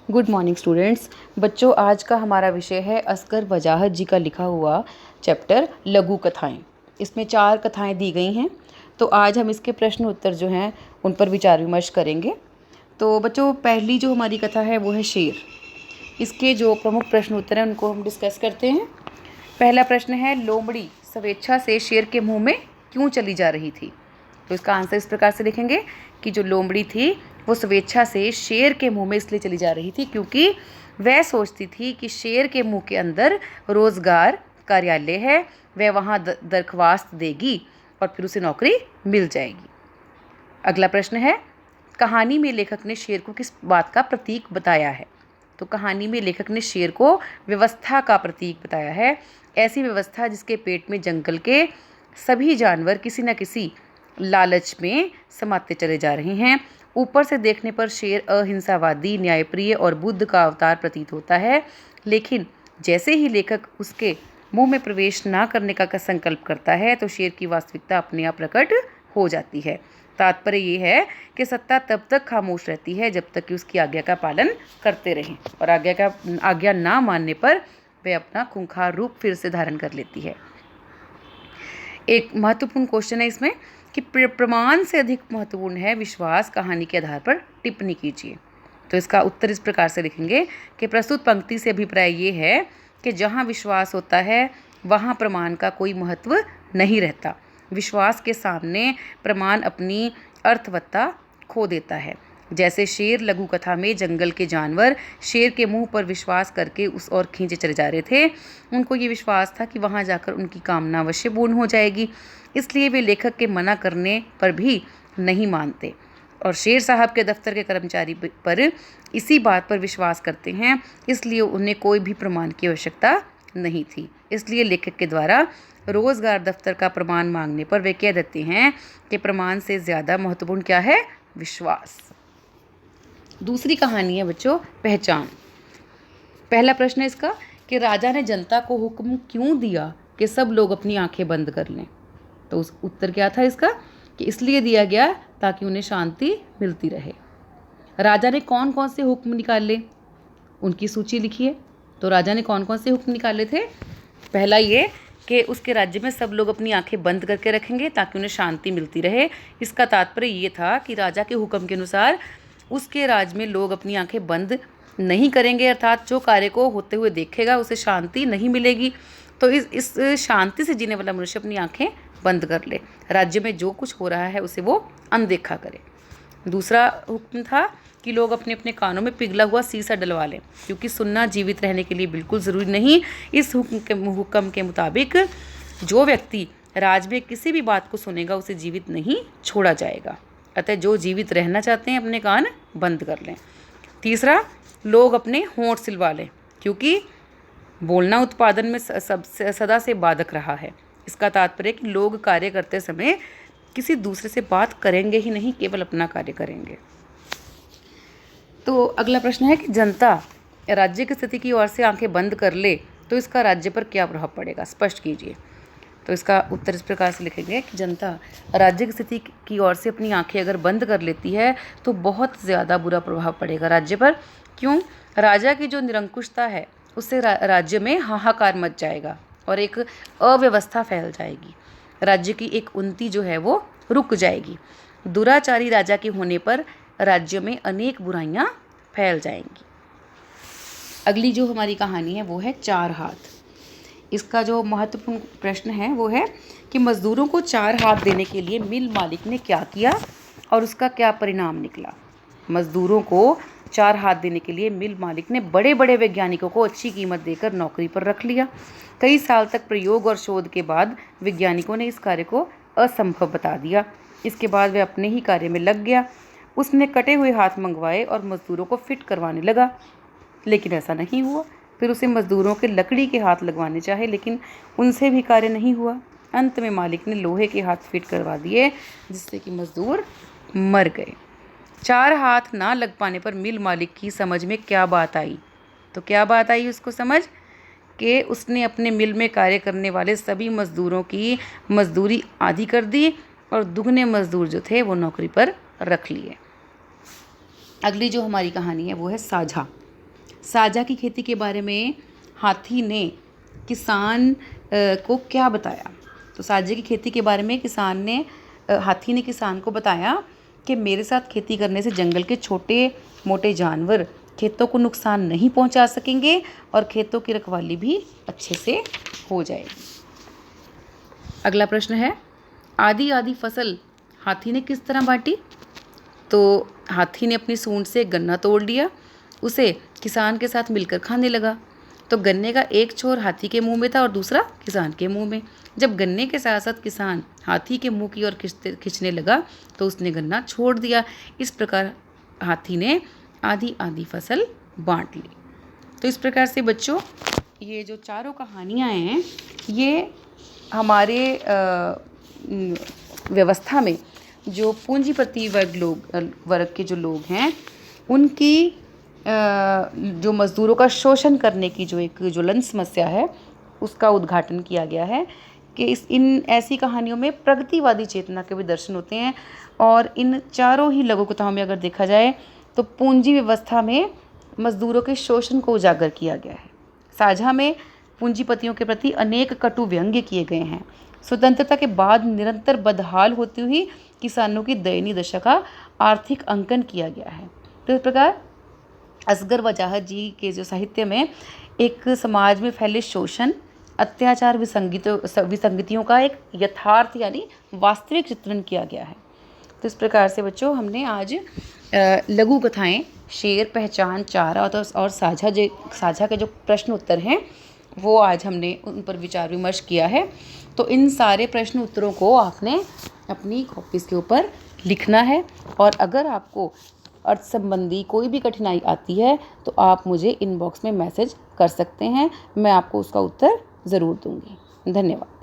Good morning students. बच्चों, आज का हमारा विषय है असगर वजाहत जी का लिखा हुआ चैप्टर लघु कथाएं। इसमें 4 कथाएं दी गई हैं। तो आज हम इसके प्रश्न उत्तर जो हैं उन पर विचार विमर्श करेंगे। तो बच्चों, पहली जो हमारी कथा है वो है शेर। इसके जो प्रमुख प्रश्न उत्तर हैं उनको हम डिस्कस करते हैं। पहला प्रश्न है, लोमड़ी स्वेच्छा से शेर के मुंह में क्यों चली जा रही थी? तो इसका आंसर इस प्रकार से लिखेंगे कि जो लोमड़ी थी वो स्वेच्छा से शेर के मुंह में इसलिए चली जा रही थी क्योंकि वह सोचती थी कि शेर के मुंह के अंदर रोजगार कार्यालय है, वह वहाँ दरख्वास्त देगी और फिर उसे नौकरी मिल जाएगी। अगला प्रश्न है, कहानी में लेखक ने शेर को किस बात का प्रतीक बताया है? तो कहानी में लेखक ने शेर को व्यवस्था का प्रतीक बताया है। ऐसी व्यवस्था जिसके पेट में जंगल के सभी जानवर किसी न किसी लालच में समाते चले जा रहे हैं। ऊपर से देखने पर शेर अहिंसावादी, न्यायप्रिय और बुद्ध का अवतार प्रतीत होता है, लेकिन जैसे ही लेखक उसके मुंह में प्रवेश ना करने का संकल्प करता है तो शेर की वास्तविकता अपने आप प्रकट हो जाती है। तात्पर्य ये है कि सत्ता तब तक खामोश रहती है जब तक कि उसकी आज्ञा का पालन करते रहें, और आज्ञा ना मानने पर वह अपना खूंखार रूप फिर से धारण कर लेती है। एक महत्वपूर्ण क्वेश्चन है इसमें कि प्रमाण से अधिक महत्वपूर्ण है विश्वास। कहानी के आधार पर टिप्पणी कीजिए। तो इसका उत्तर इस प्रकार से लिखेंगे कि प्रस्तुत पंक्ति से अभिप्राय ये है कि जहाँ विश्वास होता है वहाँ प्रमाण का कोई महत्व नहीं रहता। विश्वास के सामने प्रमाण अपनी अर्थवत्ता खो देता है। जैसे शेर लघु कथा में जंगल के जानवर शेर के मुंह पर विश्वास करके उस ओर खींचे चले जा रहे थे। उनको ये विश्वास था कि वहाँ जाकर उनकी कामना अवश्य पूर्ण हो जाएगी, इसलिए वे लेखक के मना करने पर भी नहीं मानते और शेर साहब के दफ्तर के कर्मचारी पर इसी बात पर विश्वास करते हैं, इसलिए उन्हें कोई भी प्रमाण की आवश्यकता नहीं थी। इसलिए लेखक के द्वारा रोजगार दफ्तर का प्रमाण मांगने पर वे कह देते हैं कि प्रमाण से ज़्यादा महत्वपूर्ण क्या है? विश्वास। दूसरी कहानी है बच्चों, पहचान। पहला प्रश्न है इसका कि राजा ने जनता को हुक्म क्यों दिया कि सब लोग अपनी आंखें बंद कर लें? तो उस उत्तर क्या था इसका कि इसलिए दिया गया ताकि उन्हें शांति मिलती रहे। राजा ने कौन कौन से हुक्म निकाले, उनकी सूची लिखिए। तो राजा ने कौन कौन से हुक्म निकाले थे? पहला ये कि उसके राज्य में सब लोग अपनी आंखें बंद करके रखेंगे ताकि उन्हें शांति मिलती रहे। इसका तात्पर्य ये था कि राजा के हुक्म के अनुसार उसके राज्य में लोग अपनी आंखें बंद नहीं करेंगे, अर्थात जो कार्य को होते हुए देखेगा उसे शांति नहीं मिलेगी। तो इस शांति से जीने वाला मनुष्य अपनी आंखें बंद कर ले, राज्य में जो कुछ हो रहा है उसे वो अनदेखा करे। दूसरा हुक्म था कि लोग अपने अपने कानों में पिघला हुआ शीशा डलवा लें, क्योंकि सुनना जीवित रहने के लिए बिल्कुल ज़रूरी नहीं। इस हुक्म के मुताबिक जो व्यक्ति राज में किसी भी बात को सुनेगा उसे जीवित नहीं छोड़ा जाएगा। अतः जो जीवित रहना चाहते हैं अपने कान बंद कर लें। तीसरा, लोग अपने होंठ सिलवा लें, क्योंकि बोलना उत्पादन में सदा से बाधक रहा है। इसका तात्पर्य कि लोग कार्य करते समय किसी दूसरे से बात करेंगे ही नहीं, केवल अपना कार्य करेंगे। तो अगला प्रश्न है कि जनता राज्य की स्थिति की ओर से आंखें बंद कर ले तो इसका राज्य पर क्या प्रभाव पड़ेगा? स्पष्ट कीजिए। तो इसका उत्तर इस प्रकार से लिखेंगे कि जनता राज्य की स्थिति की ओर से अपनी आंखें अगर बंद कर लेती है तो बहुत ज़्यादा बुरा प्रभाव पड़ेगा राज्य पर। क्यों? राजा की जो निरंकुशता है उससे राज्य में हाहाकार मच जाएगा और एक अव्यवस्था फैल जाएगी। राज्य की एक उन्नति जो है वो रुक जाएगी। दुराचारी राजा के होने पर राज्य में अनेक बुराइयां फैल जाएंगी। अगली जो हमारी कहानी है वो है 4 हाथ। इसका जो महत्वपूर्ण प्रश्न है वो है कि मजदूरों को 4 हाथ देने के लिए मिल मालिक ने क्या किया और उसका क्या परिणाम निकला? मजदूरों को 4 हाथ देने के लिए मिल मालिक ने बड़े बड़े वैज्ञानिकों को अच्छी कीमत देकर नौकरी पर रख लिया। कई साल तक प्रयोग और शोध के बाद वैज्ञानिकों ने इस कार्य को असंभव बता दिया। इसके बाद वह अपने ही कार्य में लग गया। उसने कटे हुए हाथ मंगवाए और मजदूरों को फिट करवाने लगा, लेकिन ऐसा नहीं हुआ। फिर उसे मजदूरों के लकड़ी के हाथ लगवाने चाहे, लेकिन उनसे भी कार्य नहीं हुआ। अंत में मालिक ने लोहे के हाथ फिट करवा दिए, जिससे कि मजदूर मर गए। 4 हाथ ना लग पाने पर मिल मालिक की समझ में क्या बात आई? तो क्या बात आई उसको समझ कि उसने अपने मिल में कार्य करने वाले सभी मजदूरों की मजदूरी आधी कर दी और दुगने मजदूर जो थे वो नौकरी पर रख लिए। अगली जो हमारी कहानी है वो है साझा। साझा की खेती के बारे में हाथी ने किसान को क्या बताया? तो साझा की खेती के बारे में हाथी ने किसान को बताया कि मेरे साथ खेती करने से जंगल के छोटे मोटे जानवर खेतों को नुकसान नहीं पहुंचा सकेंगे और खेतों की रखवाली भी अच्छे से हो जाएगी। अगला प्रश्न है, आधी आधी फसल हाथी ने किस तरह बांटी? तो हाथी ने अपनी सूंड से गन्ना तोड़ लिया, उसे किसान के साथ मिलकर खाने लगा। तो गन्ने का एक छोर हाथी के मुंह में था और दूसरा किसान के मुंह में। जब गन्ने के साथ साथ किसान हाथी के मुंह की ओर खींचने लगा तो उसने गन्ना छोड़ दिया। इस प्रकार हाथी ने आधी आधी फसल बांट ली। तो इस प्रकार से बच्चों ये जो चारों कहानियाँ हैं ये हमारे व्यवस्था में जो पूंजीपति वर्ग के जो लोग हैं उनकी जो मज़दूरों का शोषण करने की जो एक ज्वलंत समस्या है उसका उद्घाटन किया गया है कि इन ऐसी कहानियों में प्रगतिवादी चेतना के भी दर्शन होते हैं। और इन चारों ही लघु कथाओं में अगर देखा जाए तो पूंजी व्यवस्था में मज़दूरों के शोषण को उजागर किया गया है। साझा में पूंजीपतियों के प्रति अनेक कटु व्यंग्य किए गए हैं। स्वतंत्रता के बाद निरंतर बदहाल होती हुई किसानों की दयनीय दशा का आर्थिक अंकन किया गया है। तो इस प्रकार असगर वजाहत जी के जो साहित्य में एक समाज में फैले शोषण, अत्याचार, विसंगतियों का एक यथार्थ यानी वास्तविक चित्रण किया गया है। तो इस प्रकार से बच्चों हमने आज लघु कथाएं शेर, पहचान, चारा और साझा के जो प्रश्न उत्तर हैं वो आज हमने उन पर विचार विमर्श किया है। तो इन सारे प्रश्न उत्तरों को आपने अपनी कॉपीज़ के ऊपर लिखना है और अगर आपको अर्थ संबंधी कोई भी कठिनाई आती है तो आप मुझे इनबॉक्स में मैसेज कर सकते हैं, मैं आपको उसका उत्तर ज़रूर दूंगी। धन्यवाद।